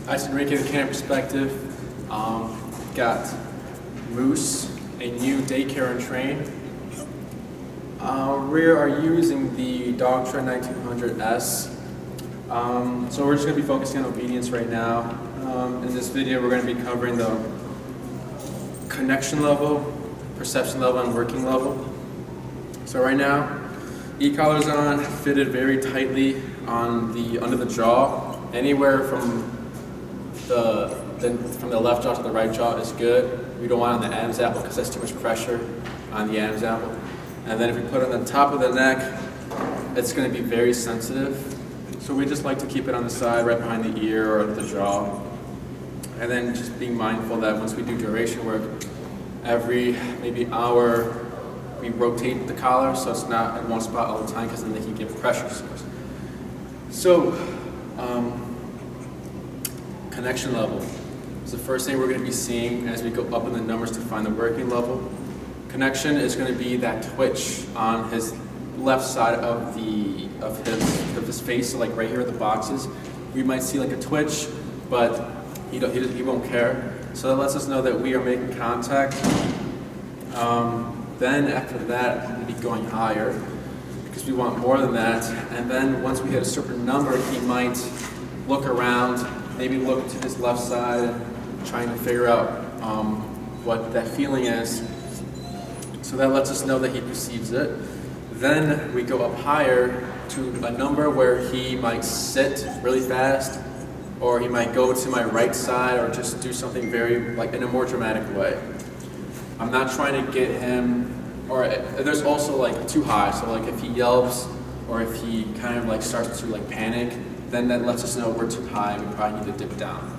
Isometric the camera perspective. Got Moose, a new Daycare and Train. We are using the Dogtra 1900S. So we're just going to be focusing on obedience right now. In this video we're going to be covering the connection level, perception level, and working level. So right now, e-collar's on, fitted very tightly on the under the jaw. Anywhere from the left jaw to the right jaw is good. We don't want it on the Adam's apple because that's too much pressure on the Adam's apple. And then if we put it on the top of the neck, it's going to be very sensitive. So we just like to keep it on the side, right behind the ear or at the jaw. And then just being mindful that once we do duration work, every maybe hour, we rotate the collar so it's not in one spot all the time, because then they can give pressure source. So, connection level is the first thing we're going to be seeing as we go up in the numbers to find the working level. Connection is going to be that twitch on his left side of his face, so like right here at the boxes. We might see like a twitch, but he won't care. So that lets us know that we are making contact. Then after that, we'll be going higher because we want more than that. And then once we hit a certain number, he might look around, maybe look to his left side, trying to figure out what that feeling is. So that lets us know that he perceives it. Then we go up higher to a number where he might sit really fast, or he might go to my right side, or just do something very, like in a more dramatic way. I'm not trying to get him, or there's also like too high, so like if he yelps, or if he kind of like starts to like panic, then that lets us know we're too high and we probably need to dip down.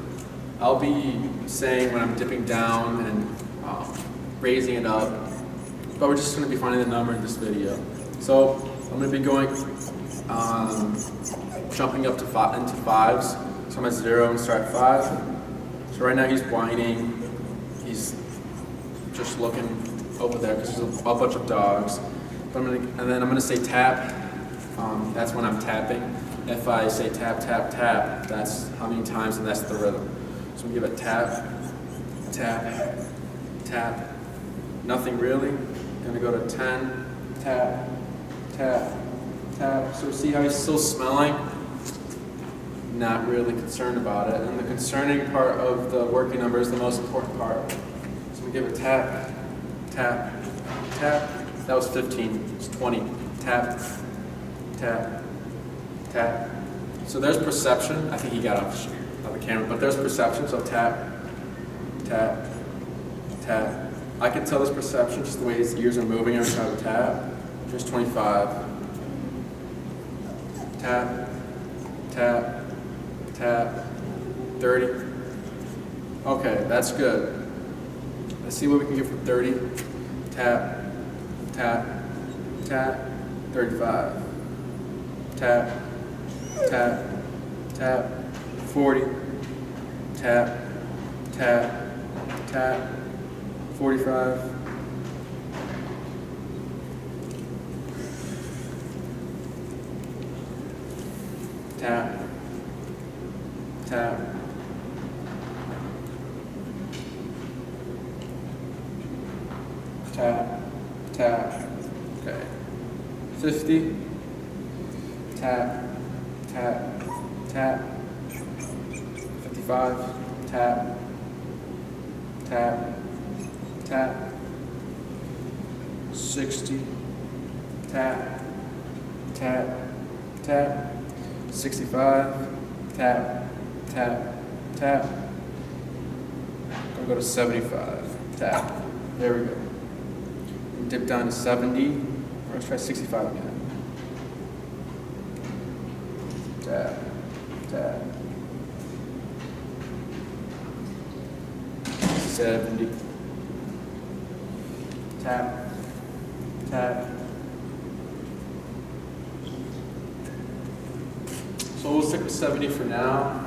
I'll be saying when I'm dipping down and raising it up, but we're just going to be finding the number in this video. So I'm going to be going, jumping up to into fives. So I'm at 0 and start at 5. So right now he's whining. He's just looking over there because there's a bunch of dogs. But and then I'm going to say tap. That's when I'm tapping. If I say tap, tap, tap, that's how many times, and that's the rhythm. So we give it tap, tap, tap. Nothing really. Going to go to 10, tap, tap, tap. So see how he's still smelling? Not really concerned about it. And the concerning part of the working number is the most important part. So we give it tap, tap, tap. That was 15. It's 20. Tap, tap, tap. So there's perception. I think he got off the camera, but there's perception. So tap, tap, tap. I can tell there's perception just the way his ears are moving every time I tap. Here's 25. Tap, tap, tap. 30. Okay, that's good. Let's see what we can get for 30. Tap, tap, tap. 35. Tap, tap, tap. 40. Tap, tap, tap. 45. Tap, tap. Tap, tap. Okay. 50. Tap, tap, tap. 55. Tap, tap, tap. 60. Tap, tap, tap. 65. Tap, tap, tap. I'm gonna go to 75. Tap. There we go. Dip down to 70. Let's try 65 again. Tap, tap. 70. Tap, tap. So we'll stick with 70 for now.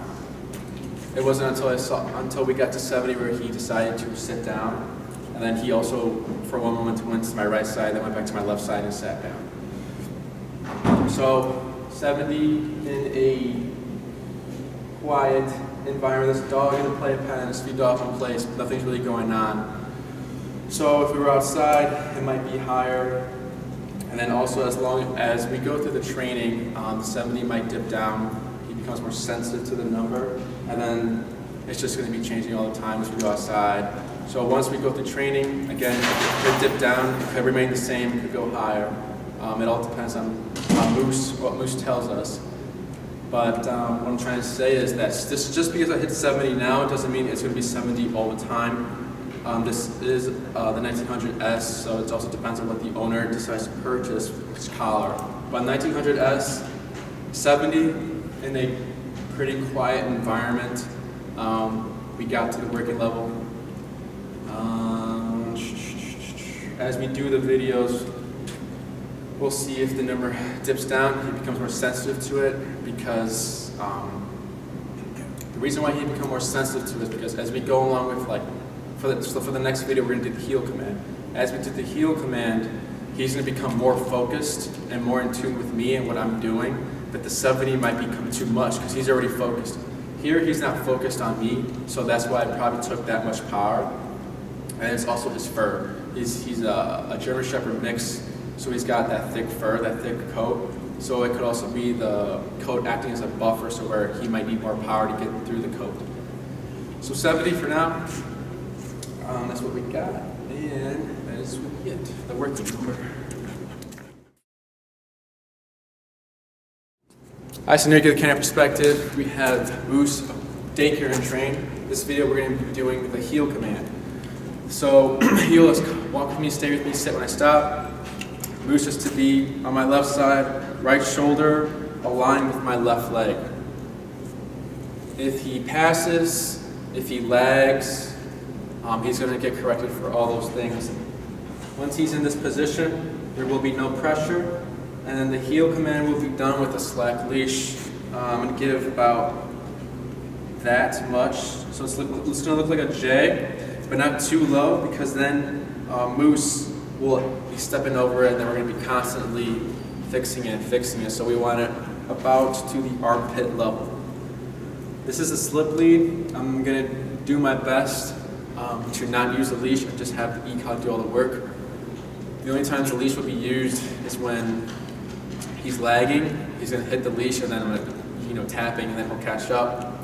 It wasn't until we got to 70 where he decided to sit down. And then he also, for one moment, went to my right side, then went back to my left side and sat down. So 70 in a quiet environment. There's a dog in the playpen, there's feed off in place, but nothing's really going on. So if we were outside, it might be higher. And then also as long as we go through the training, the 70 might dip down. He becomes more sensitive to the number. And then it's just going to be changing all the time as we go outside. So once we go through training, again, it could dip down, it could remain the same, it could go higher. It all depends on Moose, what Moose tells us. But what I'm trying to say is that just because I hit 70 now, it doesn't mean it's going to be 70 all the time. This is the 1900S, so it also depends on what the owner decides to purchase with his collar. But 1900S, 70 in a pretty quiet environment. We got to the working level. As we do the videos, we'll see if the number dips down. He becomes more sensitive to it because the reason why he becomes more sensitive to it is because as we go along with so for the next video, we're going to do the heel command. As we do the heel command, he's going to become more focused and more in tune with me and what I'm doing, but the 70 might become too much because he's already focused. Here, he's not focused on me, so that's why I probably took that much power. And it's also his fur. He's a German Shepherd mix, so he's got that thick fur, that thick coat. So it could also be the coat acting as a buffer, so where he might need more power to get through the coat. So 70 for now. That's what we got, and that is it, the working number. Hi, so now to get the camera perspective, we have Moose, Daycare and Train. This video we're going to be doing the heel command. So heel is walk with me, stay with me, sit when I stop. Moose is to be on my left side, right shoulder aligned with my left leg. If he passes, if he lags, he's going to get corrected for all those things. Once he's in this position, there will be no pressure, and then the heel command will be done with a slack leash. I'm going to give about that much, so it's going to look like a J, but not too low, because then Moose will be stepping over it, and then we're going to be constantly fixing it. So we want it about to the armpit level. This is a slip lead. I'm going to do my best to not use the leash and just have the e-collar do all the work. The only times the leash will be used is when he's lagging. He's going to hit the leash, and then I'm going to, tapping, and then he'll catch up.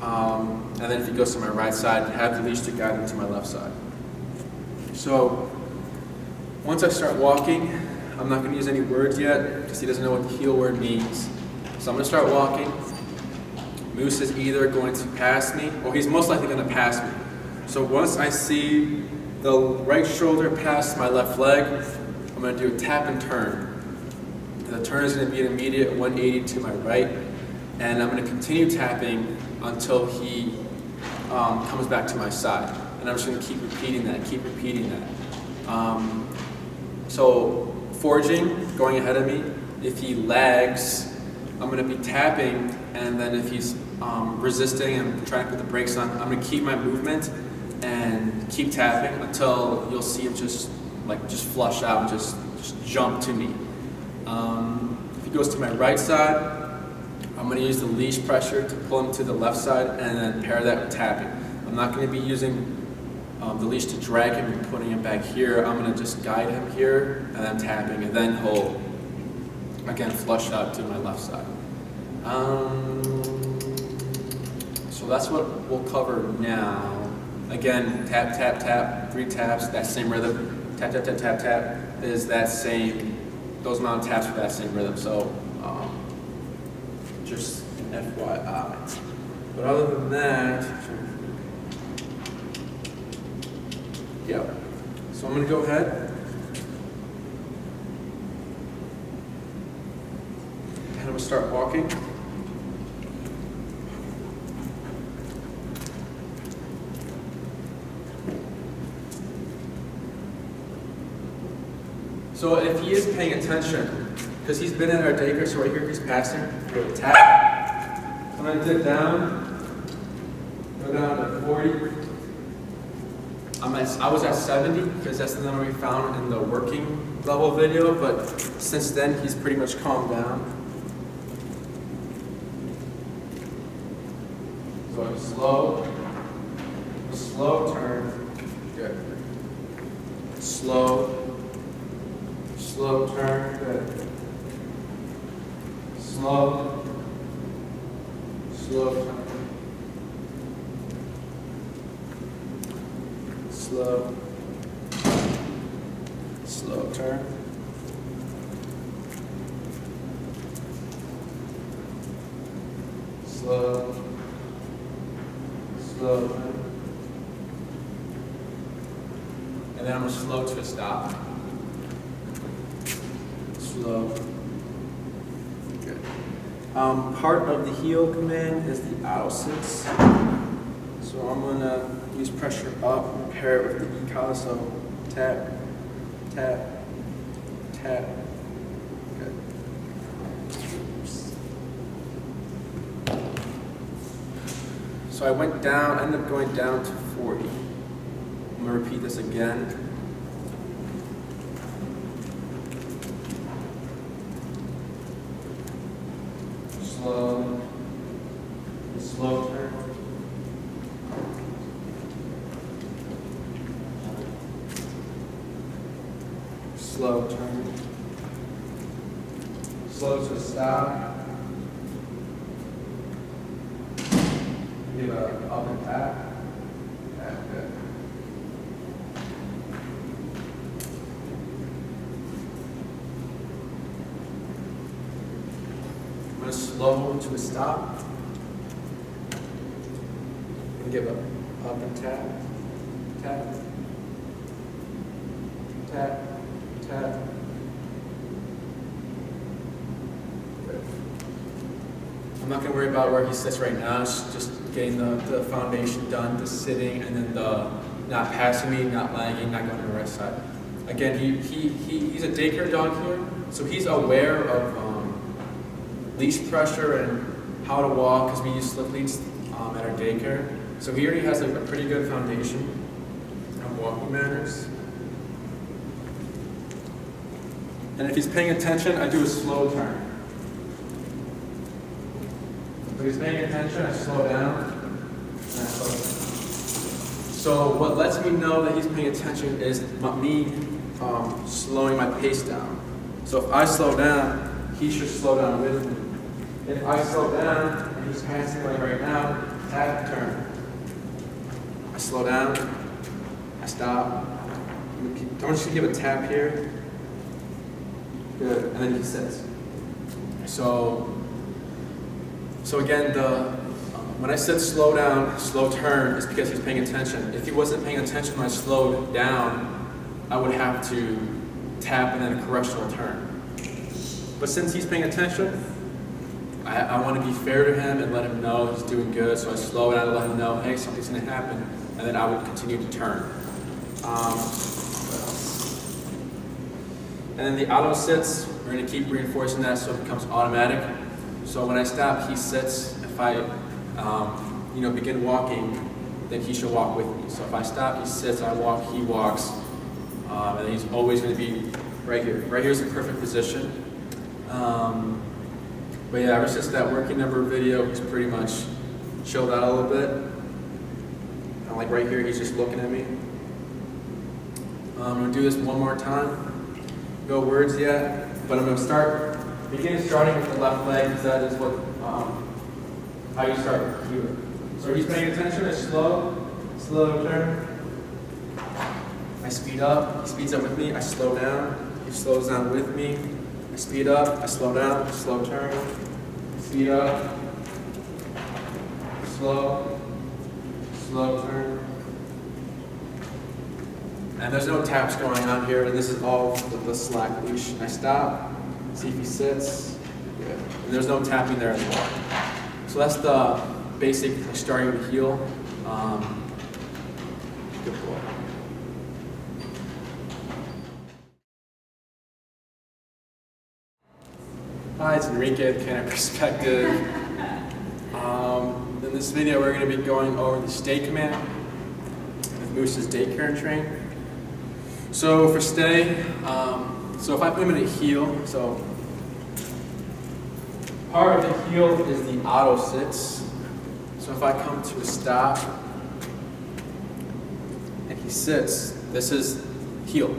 And then if he goes to my right side, have the leash to guide him to my left side. So once I start walking, I'm not going to use any words yet because he doesn't know what the heel word means. So I'm going to start walking. Moose is either going to pass me, or he's most likely going to pass me. So once I see the right shoulder pass my left leg, I'm going to do a tap and turn. The turn is going to be an immediate 180 to my right, and I'm going to continue tapping until he comes back to my side. And I'm just going to keep repeating that. So forging, going ahead of me, if he lags, I'm going to be tapping, and then if he's resisting and trying to put the brakes on, I'm going to keep my movement and keep tapping until you'll see him just flush out and just jump to me. If he goes to my right side, I'm going to use the leash pressure to pull him to the left side and then pair that with tapping. I'm not going to be using the leash to drag him and putting him back here. I'm going to just guide him here and then tapping, and then he'll again flush out to my left side. So that's what we'll cover now. Again, tap, tap, tap, 3 taps, that same rhythm. Tap, tap, tap, tap, tap is that same, those amount of taps for that same rhythm. So just an FYI. But other than that, yeah. So I'm going to go ahead and I'm going to start walking. So if he is paying attention, because he's been in our daycare, so right here he's passing, go to tap. I'm going to dip down, go down to 40. I was at 70 because that's the number we found in the working level video, but since then he's pretty much calmed down. So slow turn. Good. Slow turn. Good. Slow turn. Slow turn. Slow turn. And then I'm going to slow to a stop. Slow. Good. Part of the heel command is the auto sits. So I'm going to use pressure up and pair it with the e-collar. So tap, tap, tap. Good. So I went down, ended up going down to 40. I'm going to repeat this again. Slow turn. Slow turn. Slow to stop. Give a up and tap. Tap, good. I'm going to slow to a stop. And give a up and tap. Tap. Tap. Tap. Good. I'm not going to worry about where he sits right now. It's just getting the foundation done, the sitting, and then the not passing me, not lagging, not going to the right side. Again, he's a daycare dog here, so he's aware of leash pressure and how to walk, because we use slip leads at our daycare. So he already has a pretty good foundation of walking manners. And if he's paying attention, I do a slow turn. If he's paying attention, I slow down, and I slow down. So what lets me know that he's paying attention is me slowing my pace down. So if I slow down, he should slow down with me. If I slow down, and he's passing like right now, tap, turn. I slow down, I stop. Don't just give a tap here. Good, and then he sits. So again, when I said slow down, slow turn, is because he's paying attention. If he wasn't paying attention when I slowed down, I would have to tap and then a correctional turn. But since he's paying attention, I want to be fair to him and let him know he's doing good. So I slow down and let him know, hey, something's going to happen, and then I would continue to turn. And then the auto sits, we're going to keep reinforcing that so it becomes automatic. So when I stop, he sits. If I begin walking, then he should walk with me. So if I stop, he sits, I walk, he walks. And he's always going to be right here. Right here is the perfect position. But yeah, ever since that working number video, he's pretty much chilled out a little bit. And like right here, he's just looking at me. I'm going to do this one more time. No words yet, but I'm going to begin starting with the left leg, because that is what how you start here. So he's paying attention. I slow turn. I speed up. He speeds up with me. I slow down. He slows down with me. I speed up. I slow down. Slow turn. Speed up. Slow turn. And there's no taps going on here, and this is all the slack leash. I stop, see if he sits. Good. And there's no tapping there as well. So that's the basic starting with the heel. Good boy. Hi, it's Enrique with Canine Perspective. In this video, we're going to be going over the stay command with Moose's Daycare and Train. So for stay, so if I put him in a heel, so part of the heel is the auto sits. So So if I come to a stop and he sits, this is heel.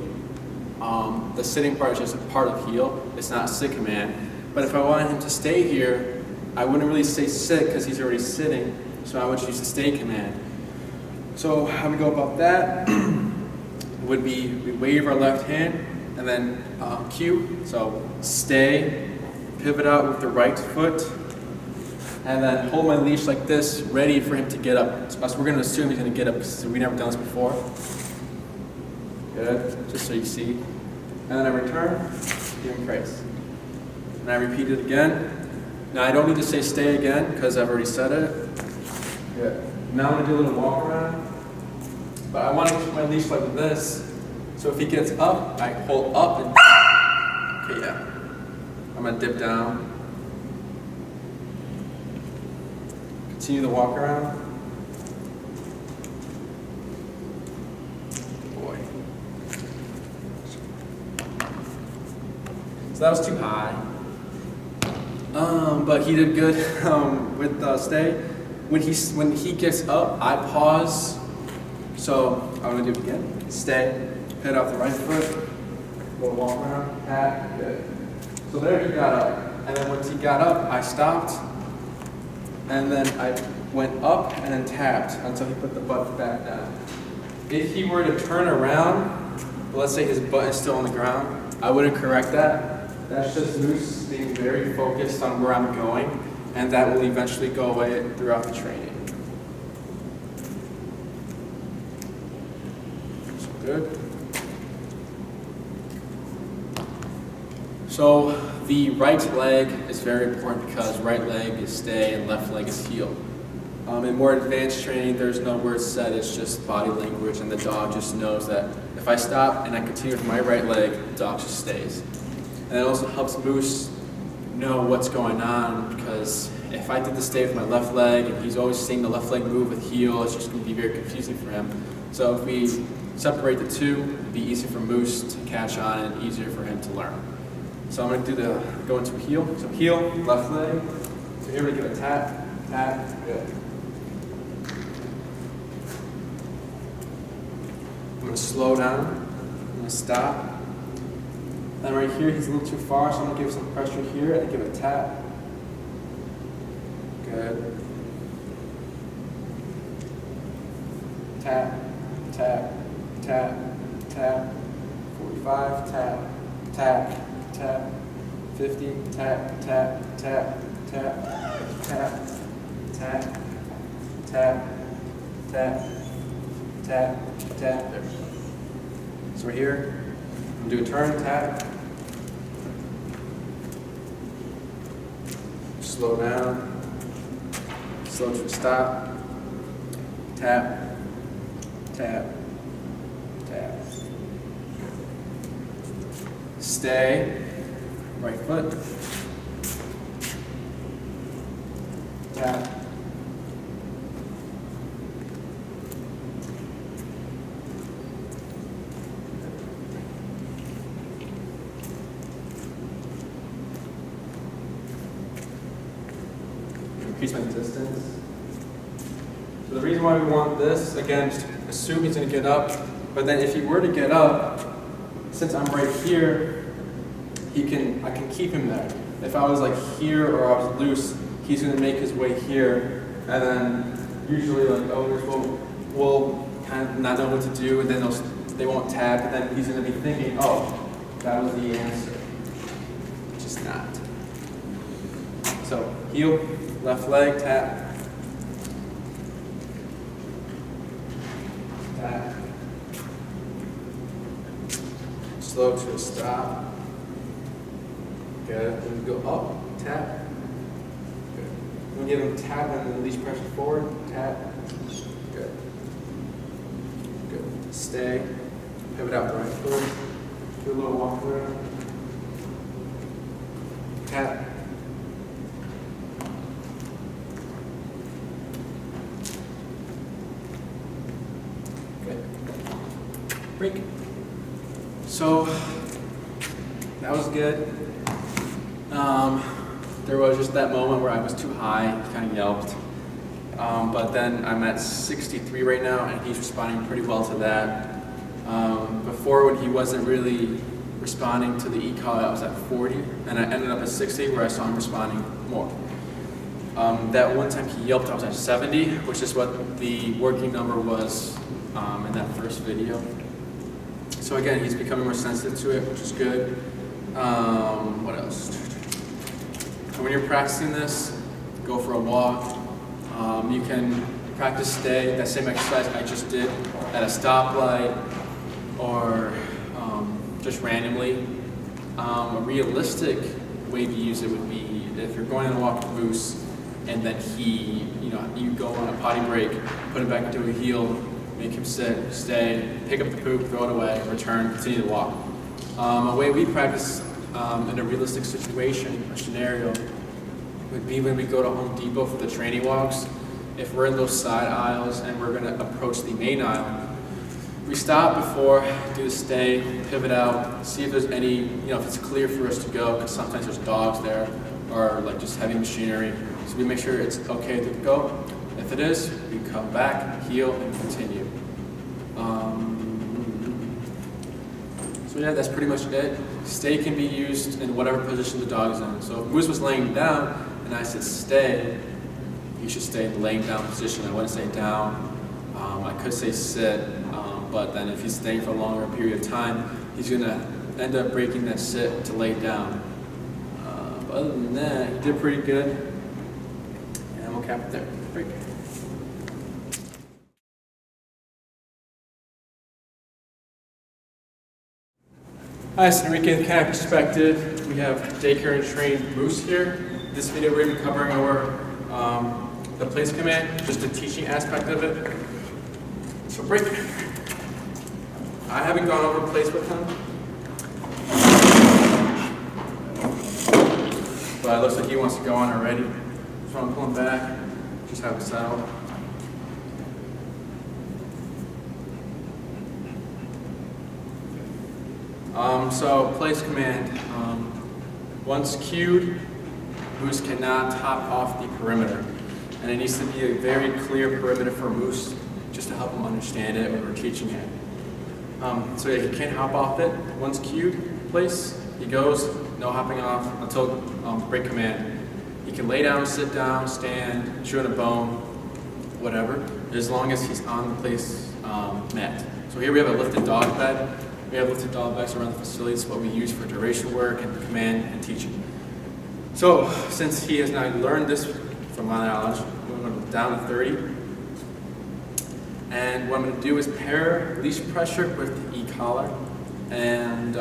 The sitting part is just a part of heel. It's not a sit command. But if I wanted him to stay here, I wouldn't really say sit because he's already sitting. So I would use the stay command. So how we go about that would be we wave our left hand and then cue. So stay, pivot out with the right foot, and then hold my leash like this, ready for him to get up. So we're going to assume he's going to get up because we've never done this before. Good, just so you see. And then I return, give him praise. And I repeat it again. Now I don't need to say stay again because I've already said it. Good. Now I'm going to do a little walk around. But I want to keep my leash like this. So if he gets up, I hold up and okay, yeah. I'm going to dip down. Continue the walk around. Boy. So that was too high. But he did good with stay. When he gets up, I pause. So I'm gonna do it again. Stay, head off the right foot, little walk around, pat, good. So there he got up. And then once he got up, I stopped. And then I went up and then tapped until he put the butt back down. If he were to turn around, let's say his butt is still on the ground, I wouldn't correct that. That's just Moose being very focused on where I'm going, and that will eventually go away throughout the training. So good. So the right leg is very important because right leg is stay and left leg is heel. In more advanced training, there's no word said, it's just body language, and the dog just knows that if I stop and I continue with my right leg, the dog just stays. And it also helps Moose know what's going on, because if I did the stay with my left leg and he's always seeing the left leg move with heel, it's just going to be very confusing for him. So if we separate the two, it'd be easier for Moose to catch on and easier for him to learn. So I'm going to go into a heel. So heel, left leg. So here we give a tap, tap, good. I'm going to slow down. I'm going to stop. Then right here, he's a little too far, so I'm going to give some pressure here and give a tap. Good. Tap, tap, tap, tap. 45, tap, tap, tap. 50, tap, tap, tap, tap, tap, tap, tap, tap, tap, tap. There. So we're here. I'm going to do a turn, tap. Slow down. Slow to a stop. Tap. Tap. Tap. Stay. Right foot. Tap. Increase my distance. So the reason why we want this, again, is to assume he's going to get up, but then if he were to get up, since I'm right here, I can keep him there. If I was like here or I was loose, he's going to make his way here, and then usually like owners will kind of not know what to do, and then they won't tap, and then he's going to be thinking, oh, that was the answer, which is not. So heel. Left leg, tap. Tap. Slow to a stop. Good. Then we go up, tap. Good. We give him tap and then leash pressure forward, tap. Good. Good. Stay. Pivot out the right foot. Do a little walk around. Tap. Break. So that was good. There was just that moment where I was too high, kind of yelped. But then I'm at 63 right now, and he's responding pretty well to that. Before, when he wasn't really responding to the e-collar, I was at 40, and I ended up at 60, where I saw him responding more. That one time he yelped, I was at 70, which is what the working number was in that first video. So again, he's becoming more sensitive to it, which is good. What else? And when you're practicing this, go for a walk. You can practice stay, that same exercise I just did, at a stoplight or just randomly. A realistic way to use it would be if you're going on a walk with Moose and then you go on a potty break, put him back into a heel, make him sit, stay, pick up the poop, throw it away, return, continue to walk. A way we practice in a realistic situation or scenario would be when we go to Home Depot for the training walks. If we're in those side aisles and we're going to approach the main aisle, we stop before, do the stay, pivot out, see if there's any, if it's clear for us to go, because sometimes there's dogs there or like just heavy machinery. So we make sure it's okay to go. If it is, we come back, heel, and continue. So yeah, that's pretty much it. Stay can be used in whatever position the dog is in. So if Moose was laying down and I said stay, you should stay in the laying down position. I wouldn't say down. I could say sit, but then if he's staying for a longer period of time, he's going to end up breaking that sit to lay down. But other than that, he did pretty good. And we'll cap it there. Break. Hi, it's Enrique in kind of expected. We have Daycare and trained Moose here. This video we're going to be covering over the place command, just the teaching aspect of it. So break. I haven't gone over place with him, but it looks like he wants to go on already. So I'm pulling back, just have it settle. So place command, once cued, Moose cannot hop off the perimeter. And it needs to be a very clear perimeter for Moose, just to help him understand it when we're teaching it. So yeah, he can't hop off it. Once cued, place, he goes, no hopping off until break command. He can lay down, sit down, stand, chew on a bone, whatever, as long as he's on the place mat. So here we have a lifted dog bed. We have lifted dog beds around the facility. It's what we use for duration work and command and teaching. So since he has now learned this from my knowledge, we're going to down to 30. And what I'm going to do is pair leash pressure with the e-collar and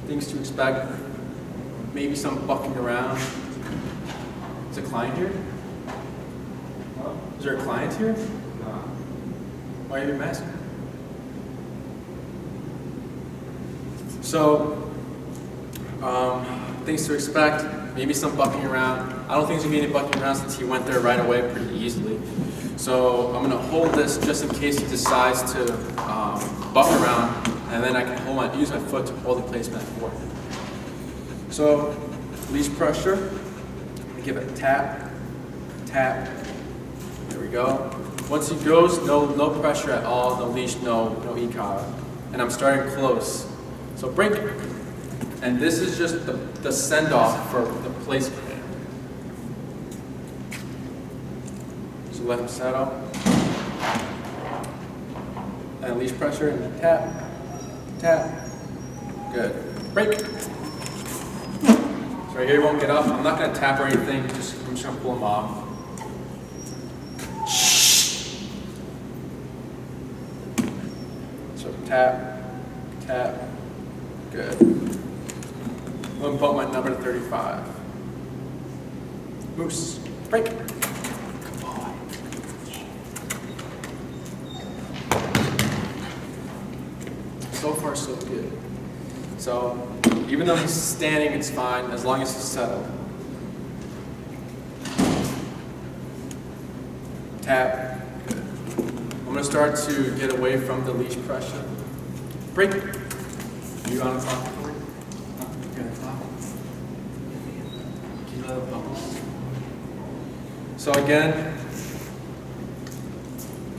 things to expect. Maybe some bucking around. Is a client here? Is there a client here? No. Why are you mask? So, things to expect, maybe some bucking around. I don't think there's going to be any bucking around since he went there right away pretty easily. So I'm going to hold this just in case he decides to buck around, and then I can use my foot to hold the placement for him. So, leash pressure, I give it a tap, tap, there we go. Once he goes, no pressure at all, no leash, no e-collar. And I'm starting close. So break it. And this is just the send-off for the place command. So let him settle. And leash pressure, and tap, tap. Good. Break. So right here he won't get up. I'm not going to tap or anything, I'm just going to pull him off. So tap, tap. Good. I'm going to bump my number to 35. Moose. Break. Come on. So far, so good. So, even though he's standing, it's fine, as long as he's settled. Tap. Good. I'm going to start to get away from the leash pressure. Break. You on the clock for me? You're on the clock. Can you let it bubble? So again,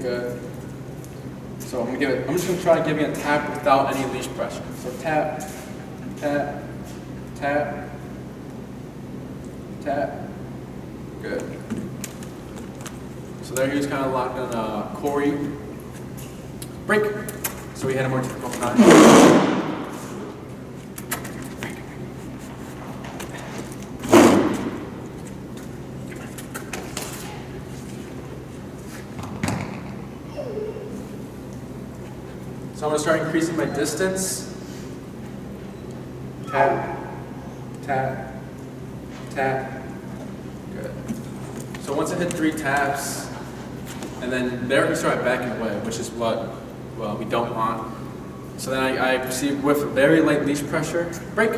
Good. So I'm just gonna try giving a tap without any leash pressure. So tap, tap, tap, tap. Good. So there he was kind of locked on Corey. Break. So we had a more difficult time. So I'm going to start increasing my distance. Tap, tap, tap. Good. So once I hit 3 taps, and then there we start backing away, which is what, well, we don't want. So then I proceed with very light leash pressure. Break.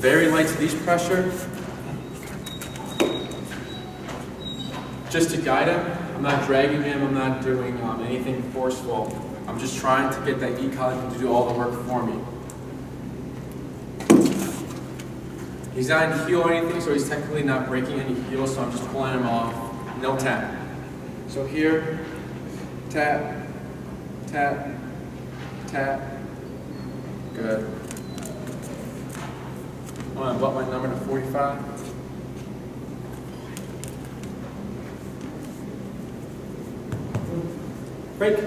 Very light leash pressure. Just to guide him. I'm not dragging him. I'm not doing anything forceful. I'm just trying to get that e-collar to do all the work for me. He's not in heel or anything, so he's technically not breaking any heels, so I'm just pulling him off. No tap. So here, tap, tap, tap. Good. I'm going to bump my number to 45. Break.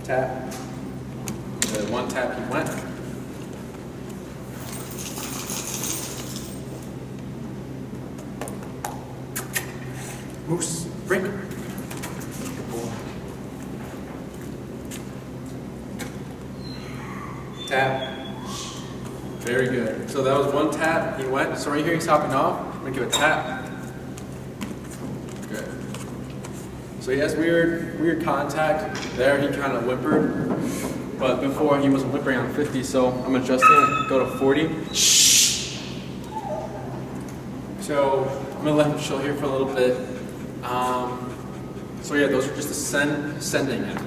Tap. The 1 tap he went. Moose. Break. Good boy. Tap. Very good. So that was 1 tap, he went. So right here he's hopping off. I'm going to give a tap. Good. So he has weird contact. There he kind of whimpered. But before he wasn't whimpering on 50, so I'm adjusting it, go to 40. So I'm going to let him chill here for a little bit. So yeah, those are just ascending it.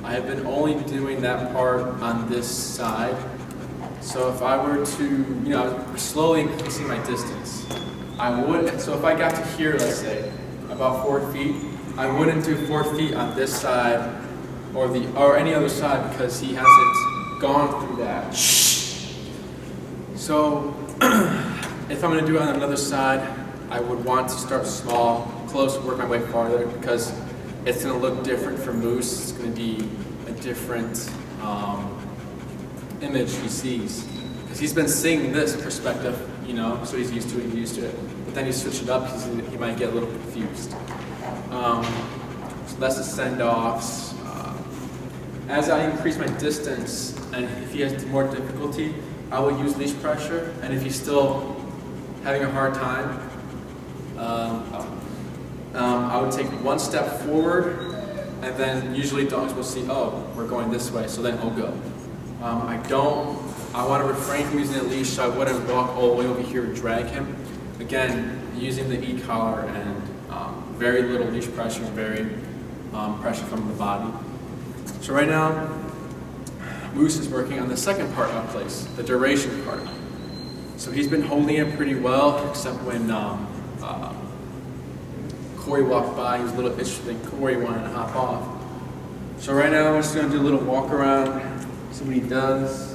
I have been only doing that part on this side. So if I were to, I'm slowly increasing my distance. So if I got to here, let's say, about 4 feet, I wouldn't do 4 feet on this side or any other side because he hasn't gone through that. So if I'm going to do it on another side, I would want to start small, close, work my way farther because it's going to look different for Moose. It's going to be a different image he sees. Because he's been seeing this perspective, so he's used to it. But then you switch it up, he might get a little confused. So that's the send-offs. As I increase my distance, and if he has more difficulty, I will use leash pressure. And if he's still having a hard time, I would take 1 step forward, and then usually dogs will see, oh, we're going this way, so then he'll go. I want to refrain from using a leash, so I wouldn't walk all the way over here and drag him. Again, using the e-collar and very little leash pressure, very pressure from the body. So right now, Moose is working on the second part of place, the duration part. So he's been holding it pretty well, except when Corey walked by, he was a little itchy, Corey wanted to hop off. So right now, we're just going to do a little walk around, see what he does.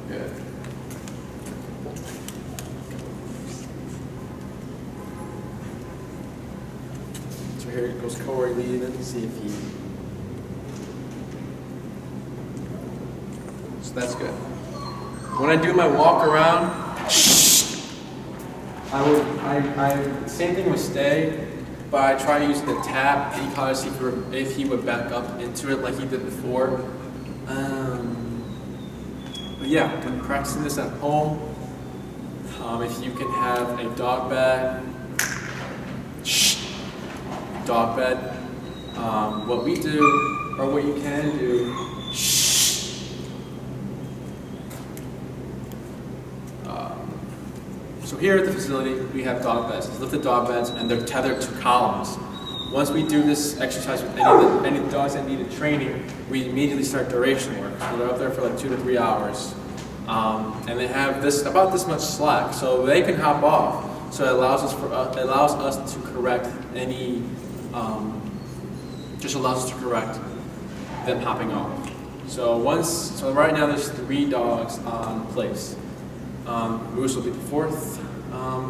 Good. So here goes Corey leaving, see if he... So that's good. When I do my walk around, same thing would stay, but I try using the tap because if he would back up into it like he did before. But yeah, when practicing this at home, if you can have a dog bed, what we do, or what you can do, so here at the facility, we have dog beds. These lifted dog beds, and they're tethered to columns. Once we do this exercise with any of the dogs that needed training, we immediately start duration work. So they're up there for like 2 to 3 hours. And they have about this much slack, so they can hop off. So it allows us to correct any, just allows us to correct them hopping off. So right now there's 3 dogs on place. Moose will be the 4th.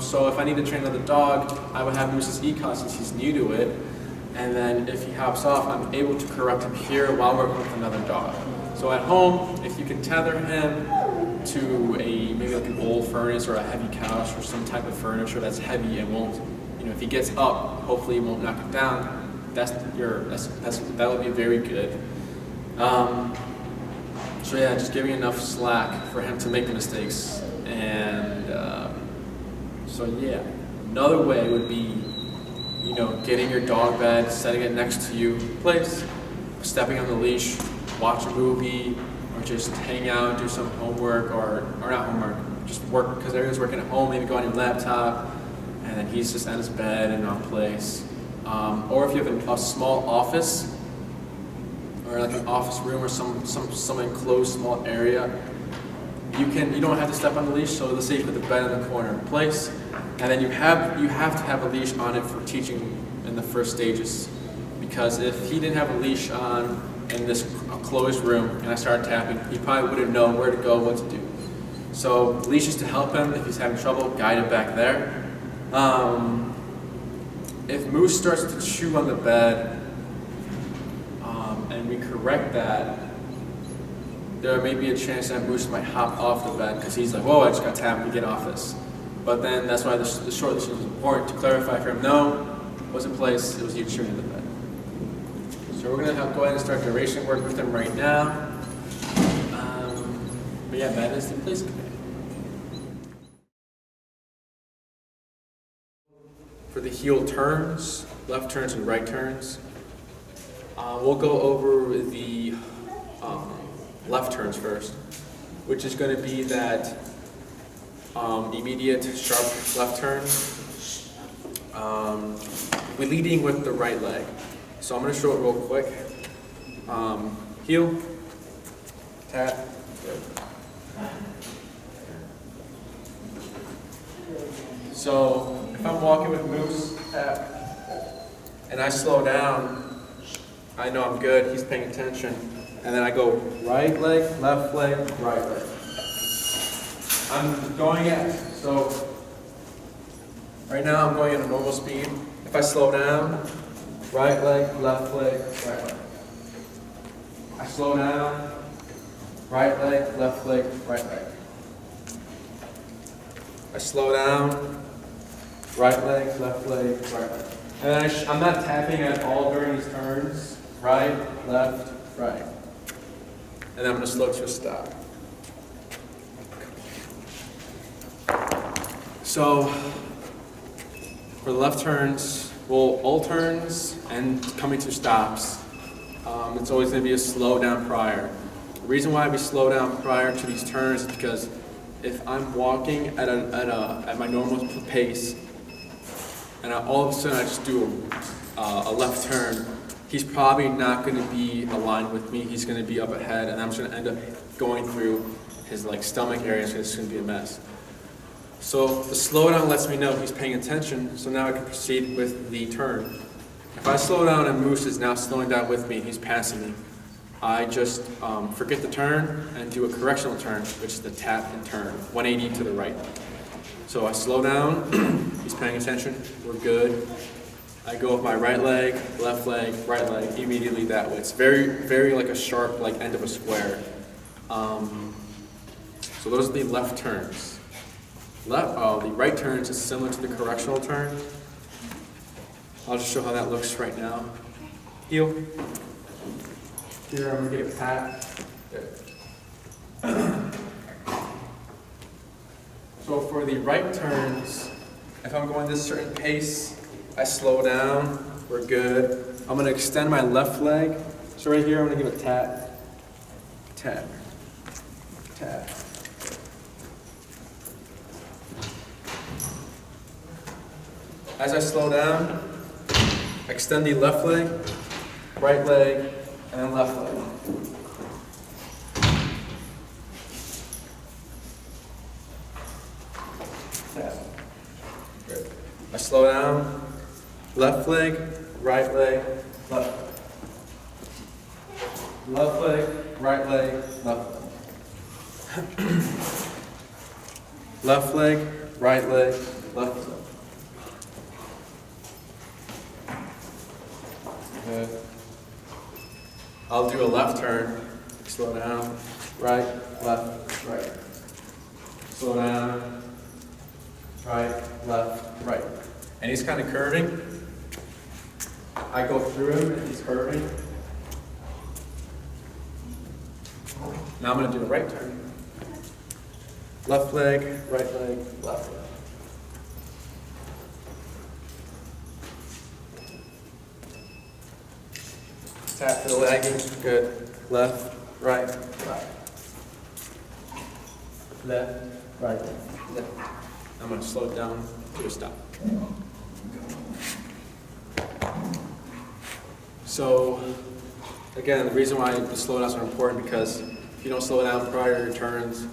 So if I need to train another dog, I would have Moose's ECOS since he's new to it. And then if he hops off, I'm able to correct him here while working with another dog. So at home, if you can tether him to maybe like an old furnace or a heavy couch or some type of furniture that's heavy and won't, if he gets up, hopefully it won't knock him down. That would be very good. So yeah, just giving enough slack for him to make the mistakes. And so yeah, another way would be, getting your dog bed, setting it next to you, place, stepping on the leash, watch a movie, or just hang out, do some homework, or not homework, just work, because everyone's working at home, maybe go on your laptop, and then he's just at his bed and on place. Or if you have a small office, or like an office room or some enclosed small area, you don't have to step on the leash. So let's say you put the bed in the corner in place, and then you have to have a leash on it for teaching in the first stages. Because if he didn't have a leash on in this closed room and I started tapping, he probably wouldn't know where to go, what to do. So leashes to help him if he's having trouble, guide him back there. If Moose starts to chew on the bed and we correct that, there may be a chance that Moose might hop off the bed because he's like, whoa, I just got tapped, get off this. But then that's why the short leash is important to clarify for him, no, it wasn't place, it was you chewing the bed. So we're going to go ahead and start duration work with him right now. But yeah, that is the place command. For the heel turns, left turns and right turns, we'll go over the left turns first, which is going to be that immediate sharp left turn. We're leading with the right leg. So I'm going to show it real quick. Heel, tap, good. So if I'm walking with Moose, tap, and I slow down, I know I'm good, he's paying attention. And then I go right leg, right leg. I'm going so right now I'm going at a normal speed. If I slow down, right leg, right leg. I slow down, right leg, right leg. I slow down, right leg, right leg. And then I'm not tapping at all during these turns. Right, left, right. And then I'm going to slow to a stop. So for the left turns, all turns and coming to stops, it's always going to be a slow down prior. The reason why we slow down prior to these turns is because if I'm walking at my normal pace, and all of a sudden I just do a left turn, he's probably not going to be aligned with me. He's going to be up ahead, and I'm just going to end up going through his stomach area, so it's going to be a mess. So the slowdown lets me know he's paying attention, so now I can proceed with the turn. If I slow down and Moose is now slowing down with me, he's passing me, I just forget the turn and do a correctional turn, which is the tap and turn, 180 to the right. So I slow down, he's paying attention, we're good. I go with my right leg, right leg, immediately that way. It's very, very like a sharp end of a square. So those are the left turns. The right turns is similar to the correctional turn. I'll just show how that looks right now. Heel. Here I'm going to get a pat. So for the right turns, if I'm going this certain pace, I slow down, we're good. I'm going to extend my left leg. So right here I'm going to give a tap, tap, tap. As I slow down, Extend the left leg, right leg, and then left leg. Tap. Good. I slow down, left leg, right leg, left leg. Left leg, right leg, left leg. Left leg, right leg, left leg. Good. I'll do a left turn. Slow down. Right, left, right. Slow down. Right, left, right. And he's kind of curving. I go through him and he's curving. Now I'm going to do a right turn. Left leg, right leg, left leg. Tap the leg. Good. Left, right, right. Left, right, left. I'm going to slow it down to a stop. So, again, the reason why the slow downs are important because if you don't slow down prior to your turns,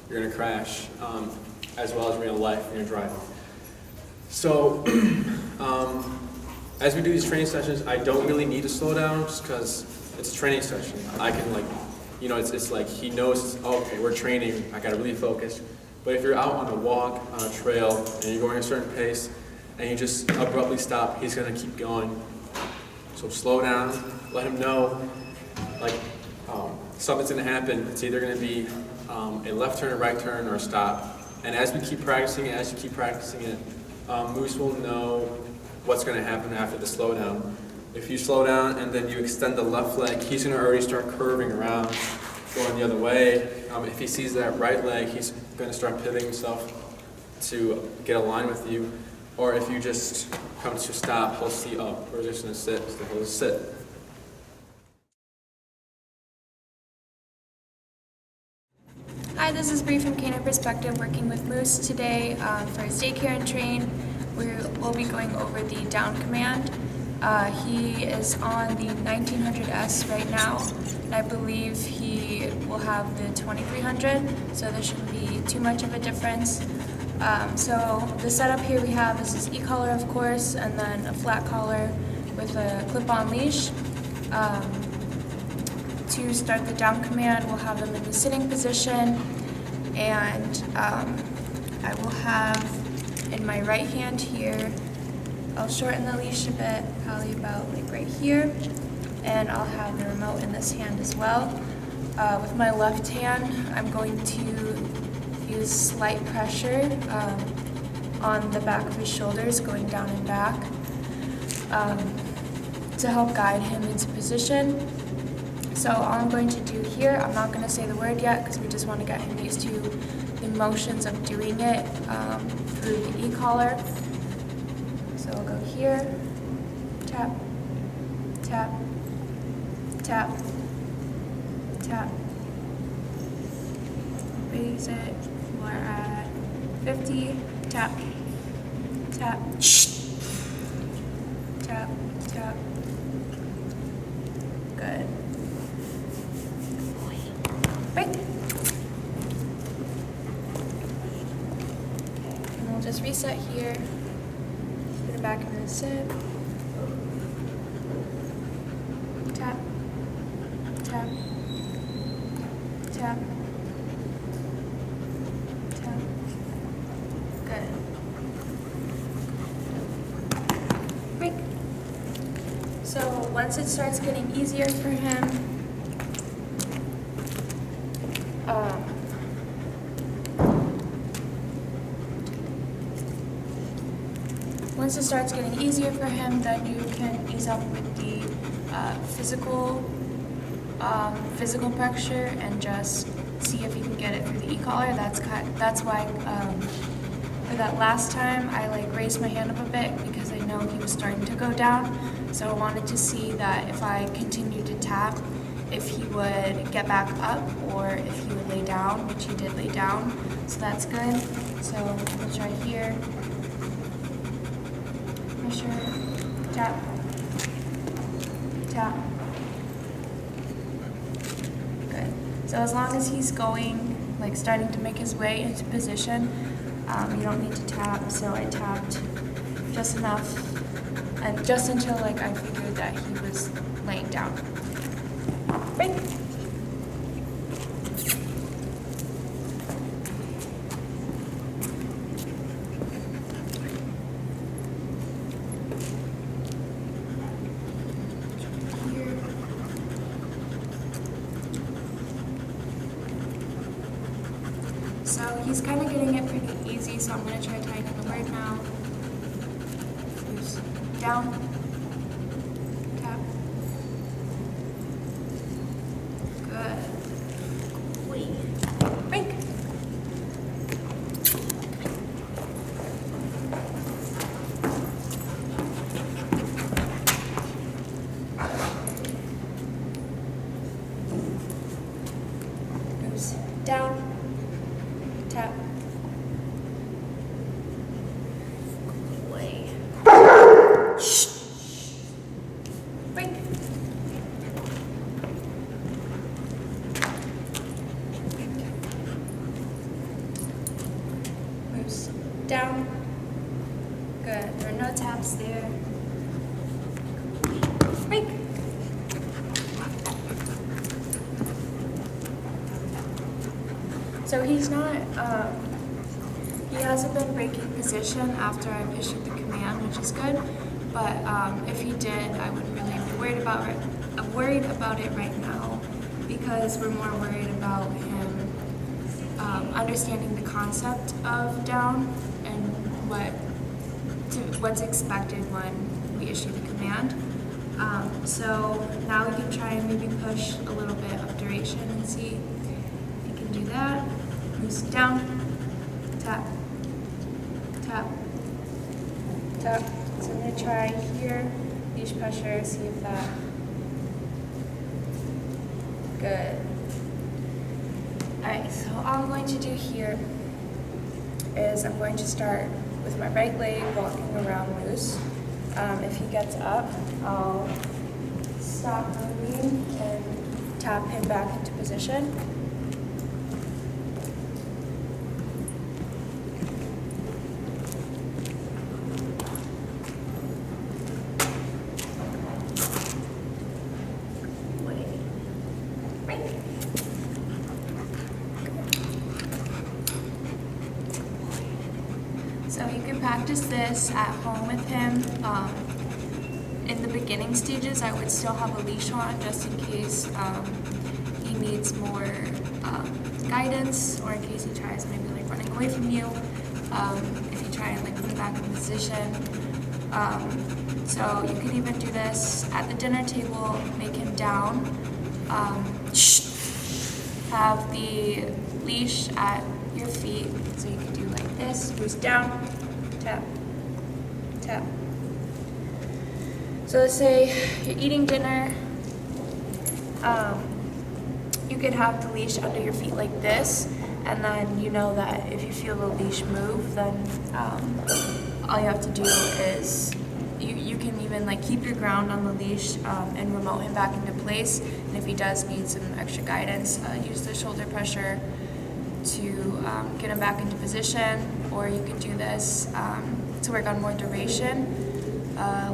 you're going to crash, as well as real life when you're driving. So, as we do these training sessions, I don't really need to slow down just because it's a training session. I can it's like he knows, oh, okay, we're training, I got to really focus. But if you're out on a walk, on a trail, and you're going a certain pace, and you just abruptly stop, he's going to keep going. So slow down, let him know, something's going to happen. It's either going to be a left turn, a right turn, or a stop. And as we keep practicing it, Moose will know what's going to happen after the slowdown. If you slow down and then you extend the left leg, he's going to already start curving around, going the other way. If he sees that right leg, he's going to start pivoting himself to get aligned with you. Or if you just come to a stop, he'll see, oh, we're just going to sit, so he'll sit. Hi, this is Bree from Canine Perspective working with Moose today for his Daycare and Train. We'll be going over the down command. He is on the 1900S right now, and I believe he will have the 2300, so there shouldn't be too much of a difference. So the setup here we have is his e-collar, of course, and then a flat collar with a clip-on leash. To start the down command, we'll have him in the sitting position, and I will have in my right hand here, I'll shorten the leash a bit, probably about like right here, and I'll have the remote in this hand as well. With my left hand, I'm going to use slight pressure on the back of his shoulders, going down and back, to help guide him into position. So all I'm going to do here, I'm not going to say the word yet because we just want to get him used to the motions of doing it through the e-collar. So I'll go here, tap, tap, tap, tap. Raise it, we're at 50, tap, tap, tap, tap. Good. Right. And we'll just reset here. Put it back in the sit. Tap. Tap. Tap. Tap. Good. Break. So once it starts getting easier for him, once it starts getting easier for him, then you can ease up with the physical pressure and just see if you can get it through the e-collar. That's why for that last time I raised my hand up a bit because I know he was starting to go down. So I wanted to see that if I continued to tap, if he would get back up or if he would lay down, which he did lay down. So that's good. So we'll try here. Pressure, tap, tap. Good. So as long as he's going, like starting to make his way into position, you don't need to tap. So I tapped just enough, and just until like I figured that he was laying down. Break. So he's kind of getting it pretty easy, so I'm going to try tying in the word now. Loose. Down. Tap. Good. Wait. Break. Loose. Down. Tap. Away. Shh. Break. Loose. Down. Good. There are no taps there. Break. So he's not, he hasn't been breaking position after I've issued the command, which is good. But if he did, I wouldn't really be worried about it. I'm worried about it right now because we're more worried about him understanding the concept of down and what's expected when we issue the command. So now we can try and maybe push a little bit of duration and see if he can do that. Loose. Down, tap, tap, tap. So I'm going to try here, leash pressure, see if that, good. Alright, so all I'm going to do here is I'm going to start with my right leg walking around loose. If he gets up, I'll stop moving and tap him back into position. So you can practice this at home with him. In the beginning stages, I would still have a leash on just in case he needs more guidance, or in case he tries maybe like running away from you. If you try and like put him back in position. So you could even do this at the dinner table, make him down. Have the leash at your feet, so you can do like this, loose down, tap, tap. So let's say you're eating dinner, you could have the leash under your feet like this, and then you know that if you feel the leash move, then all you have to do is, you can even like keep your ground on the leash and remote him back into place, and if he does need some extra guidance, use the shoulder pressure to get him back into position, or you could do this to work on more duration,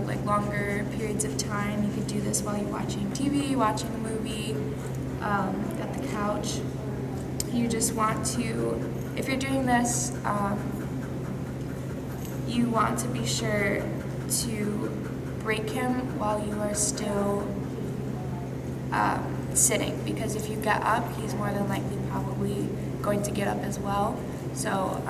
like longer periods of time. You could do this while you're watching TV, watching a movie, at the couch. You just want to, if you're doing this, you want to be sure to break him while you are still sitting, because if you get up, he's more than likely probably going to get up as well. So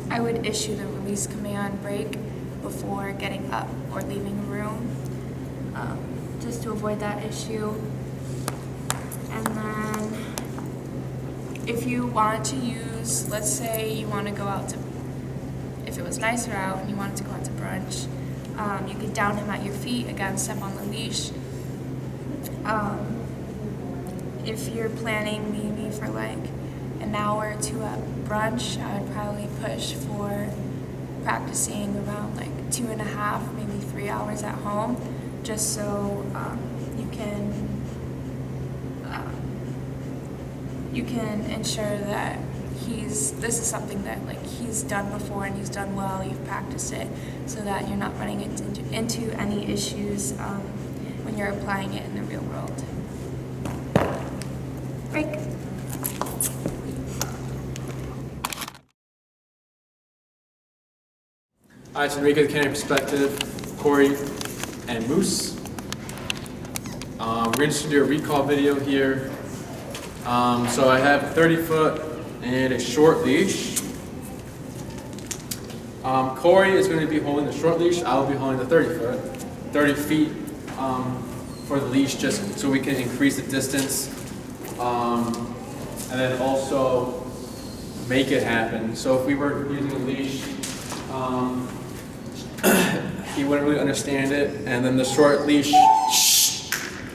I would issue the release command break before getting up or leaving the room, just to avoid that issue. And then if you want to use, let's say you want to go out to, if it was nicer out and you wanted to go out to brunch, you could down him at your feet, again step on the leash. If you're planning maybe for like an hour or two at brunch, I would probably push for practicing around like 2.5, maybe 3 hours at home, just so you can ensure that this is something that like he's done before and he's done well, you've practiced it, so that you're not running into any issues when you're applying it in the real world. Break. All right, so to make it canine perspective, Corey and Moose. We're going to do a recall video here. So I have a 30-foot and a short leash. Corey is going to be holding the short leash. I will be holding the 30-foot. 30 feet for the leash, just so we can increase the distance. And then also make it happen. So if we were using a leash, he wouldn't really understand it. And then the short leash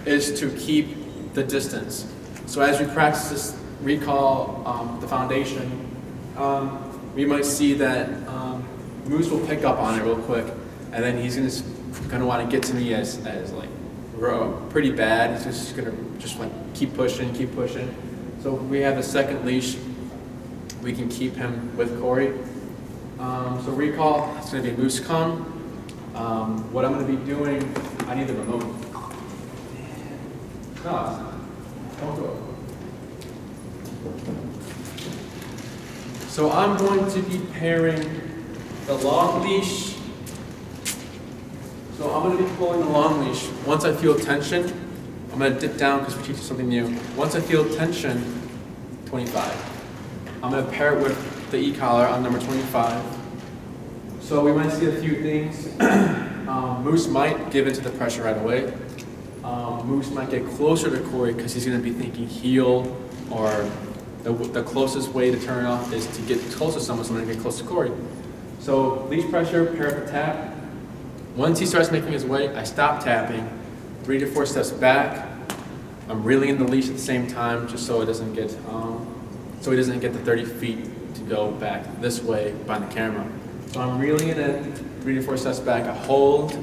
is to keep the distance. So as we practice this recall, the foundation, we might see that Moose will pick up on it real quick, and then he's gonna want to get to me as like pretty bad. He's just gonna like keep pushing. So we have the second leash. We can keep him with Corey. So recall, it's gonna be Moose come. What I'm gonna be doing, I need the remote. No, it's not. Don't do it. So I'm going to be pairing the long leash. So I'm going to be pulling the long leash. Once I feel tension, I'm going to dip down because we're teaching something new. Once I feel tension, 25. I'm going to pair it with the e-collar on number 25. So we might see a few things. Moose might give into the pressure right away. Moose might get closer to Corey because he's going to be thinking heel, or the closest way to turn it off is to get close to someone, so I'm going to get close to Corey. So leash pressure, pair up the tap. Once he starts making his way, I stop tapping, 3 to 4 steps back. I'm reeling in the leash at the same time, just so it doesn't get the 30 feet to go back this way behind the camera. So I'm reeling it in, 3 to 4 steps back. I hold,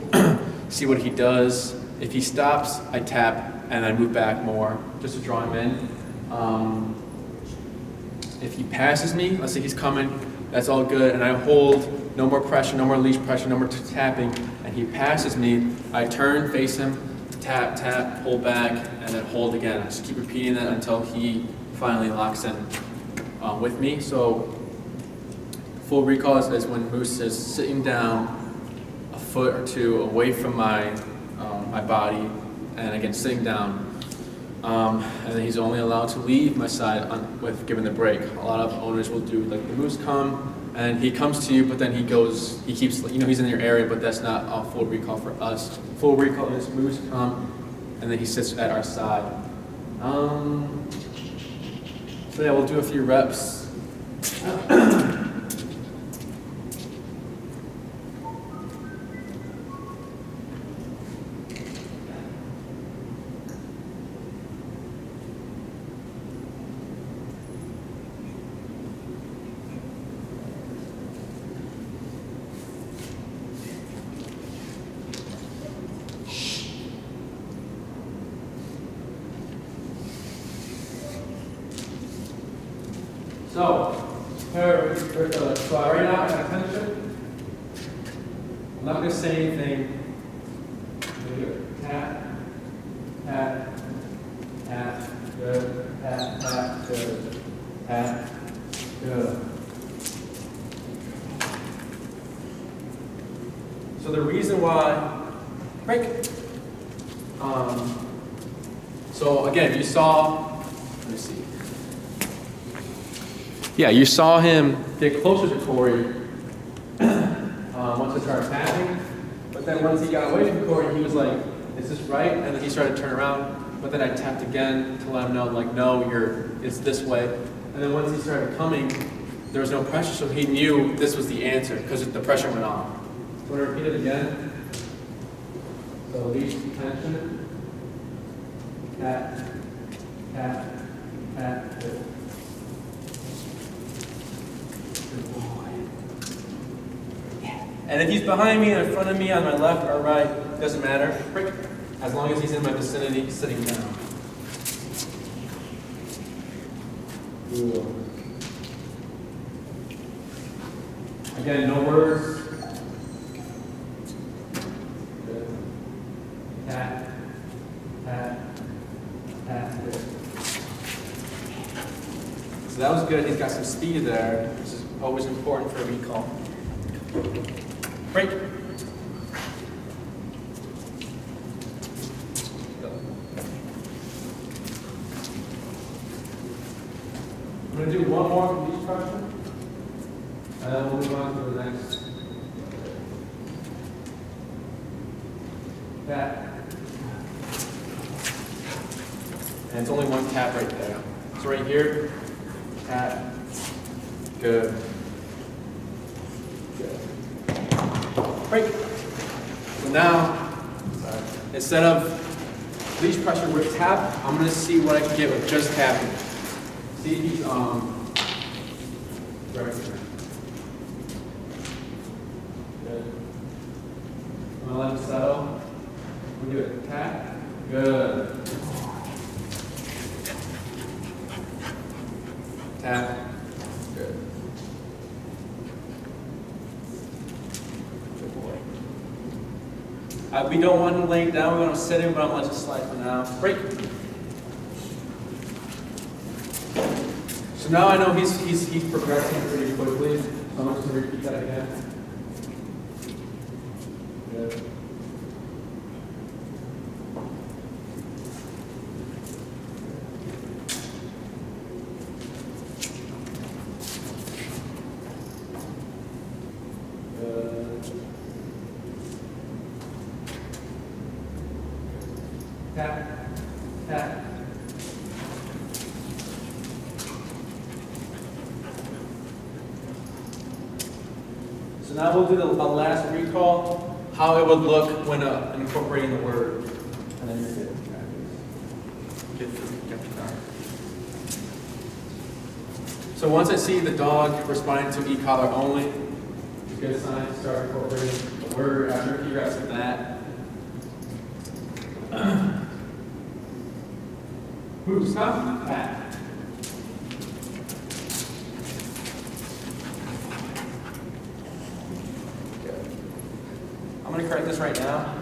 see what he does. If he stops, I tap and I move back more just to draw him in. If he passes me, let's say he's coming, that's all good, and I hold, no more pressure, no more leash pressure, no more tapping, and he passes me, I turn, face him, tap, tap, pull back, and then hold again. I just keep repeating that until he finally locks in with me. So full recall is when Moose is sitting down a foot or two away from my body, and again sitting down, and then he's only allowed to leave my side with giving the break. A lot of owners will do like the Moose come, and he comes to you, but then he keeps, he's in your area, but that's not a full recall for us. Full recall is Moose come, and then he sits at our side. So yeah, we'll do a few reps. So right now I have attention. I'm not going to say anything. Here. Tap, tap, tap, good, tap, tap, good, tap, good. So the reason why, break. So again, you saw, let me see. Yeah, you saw him get closer to Corey once I started tapping, but then once he got away from Corey, he was like, is this right? And then he started to turn around, but then I tapped again to let him know, like, no, it's this way. And then once he started coming, there was no pressure, so he knew this was the answer because the pressure went off. So I'm going to repeat it again. So leash tension, tap, tap, tap, good. And if he's behind me, in front of me, on my left or right, doesn't matter, break, as long as he's in my vicinity, sitting down. Cool. Again, no words. Good. Tap, tap, tap. Good. So that was good. He's got some speed there, which is always important for a recall. Break. I'm going to do one more from each question, and then we'll move on to the next. Tap. And it's only one tap right there. So right here, tap. Good. Good. Break. So now, instead of leash pressure with tap, I'm going to see what I can get with just tapping. See if he's right here. Good. I'm going to let him settle. We'll do it. Tap. Good. Tap. Good. Good boy. We don't want him laying down. We want him sitting, but I'm going to let him slide for now. Break. So now I know he's progressing pretty quickly. So I'm just going to repeat that again. Good. Tap, tap. So now we'll do the last recall, how it would look when incorporating the word. And then you're good. So once I see the dog responding to e-collar only, it's a good sign to start incorporating the word after he reps with that. Move, stop, back. Good. I'm going to correct this right now.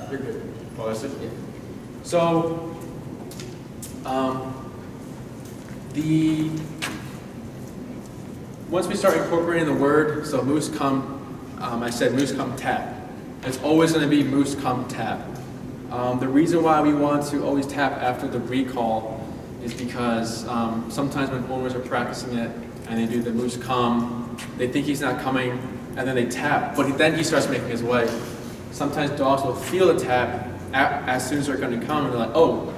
You're good. Oh, that's it? Yeah. So, once we start incorporating the word, so moose come, I said moose come tap. It's always going to be moose come tap. The reason why we want to always tap after the recall is because sometimes when owners are practicing it and they do the moose come, they think he's not coming and then they tap, but then he starts making his way. Sometimes dogs will feel the tap as soon as they're going to come and they're like, oh,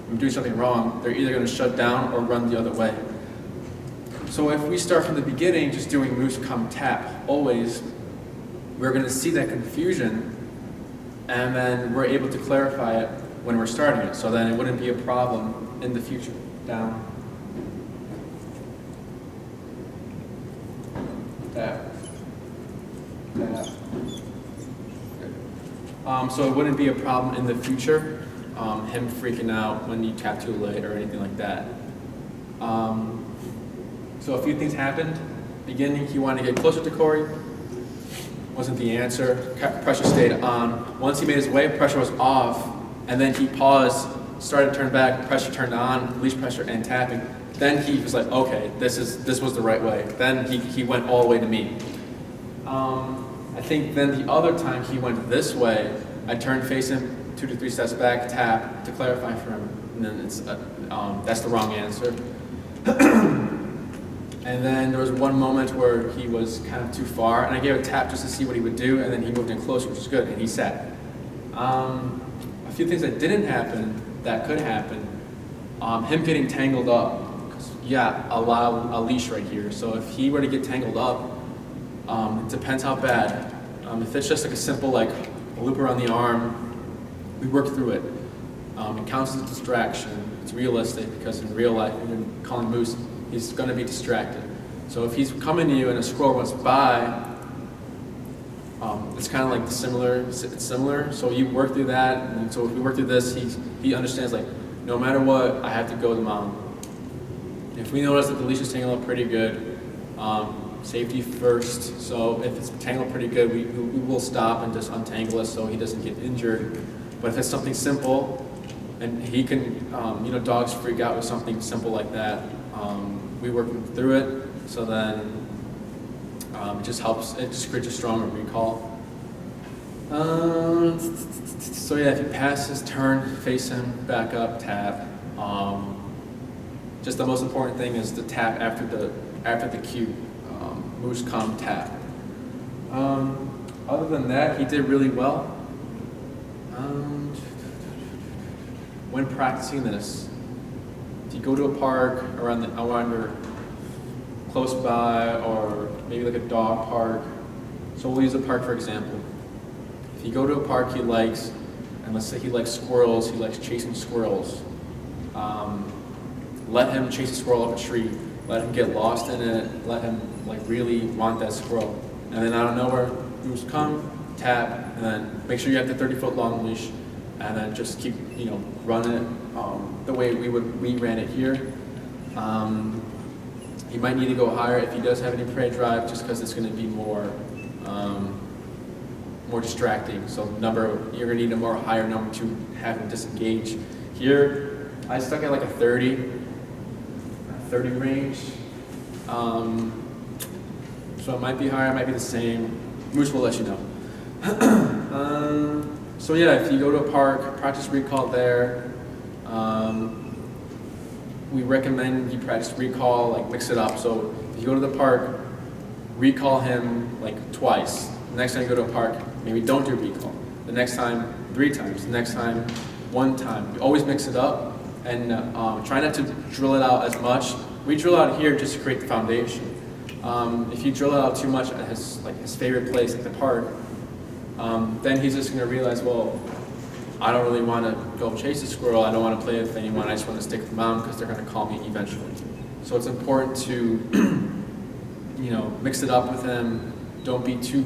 I'm doing something wrong. They're either going to shut down or run the other way. So if we start from the beginning just doing moose come tap always, we're going to see that confusion. And then we're able to clarify it when we're starting it, so then it wouldn't be a problem in the future. Down. Tap. Tap. Good. So it wouldn't be a problem in the future, him freaking out when you tap too late or anything like that. So a few things happened. Beginning, he wanted to get closer to Corey. Wasn't the answer. Pressure stayed on. Once he made his way, pressure was off, and then he paused, started to turn back, pressure turned on, leash pressure and tapping. Then he was like, okay, this was the right way. Then he went all the way to me. I think then the other time he went this way, I turned face him 2 to 3 steps back, tap to clarify for him, and then it's that's the wrong answer. And then there was one moment where he was kind of too far, and I gave a tap just to see what he would do, and then he moved in closer, which is good, and he sat. A few things that didn't happen, that could happen, him getting tangled up. Yeah, allow a leash right here. So if he were to get tangled up, it depends how bad. If it's just like a simple like a loop around the arm, we work through it. It counts as a distraction. It's realistic because in real life, when you're calling moose, he's going to be distracted. So if he's coming to you and a squirrel runs by, it's kind of like it's similar. So you work through that, and so if we work through this, he understands like, no matter what, I have to go to mom. If we notice that the leash is tangled up pretty good, safety first. So if it's tangled pretty good, we will stop and just untangle it so he doesn't get injured. But if it's something simple, and he can, dogs freak out with something simple like that, we work through it. So then it just helps. It just creates a stronger recall. So yeah, if he passes, turn, face him, back up, tap. Just the most important thing is the tap after the cue. Moose, come, tap. Other than that, he did really well. When practicing this, if you go to a park around or close by, or maybe like a dog park. So we'll use a park for example. If you go to a park he likes, and let's say he likes squirrels, he likes chasing squirrels, let him chase a squirrel up a tree, let him get lost in it, let him like really want that squirrel. And then out of nowhere, moose come, tap, and then make sure you have the 30-foot long leash, and then just keep, running it the way we ran it here. He might need to go higher if he does have any prey drive, just because it's going to be more distracting. So you're going to need a more higher number to have him disengage. Here, I stuck at like a 30 range. So it might be higher, it might be the same. Moose will let you know. So yeah, if you go to a park, practice recall there. We recommend you practice recall, like mix it up. So if you go to the park, recall him like twice. The next time you go to a park, maybe don't do recall. The next time, 3 times. The next time, 1 time. You always mix it up, and try not to drill it out as much. We drill out here just to create the foundation. If you drill it out too much at his favorite place at the park, then he's just going to realize, well, I don't really want to go chase a squirrel, I don't want to play with anyone, I just want to stick with mom because they're going to call me eventually. So it's important to, mix it up with him. Don't be too,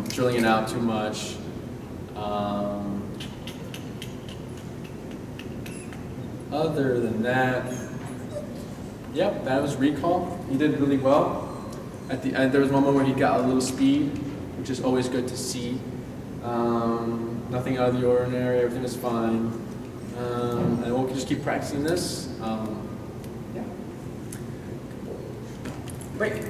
drilling it out too much. Other than that, yep, that was recall. He did really well. At the end, there was one moment where he got a little speed, which is always good to see. Nothing out of the ordinary, everything is fine. And we'll just keep practicing this. Yeah. Break.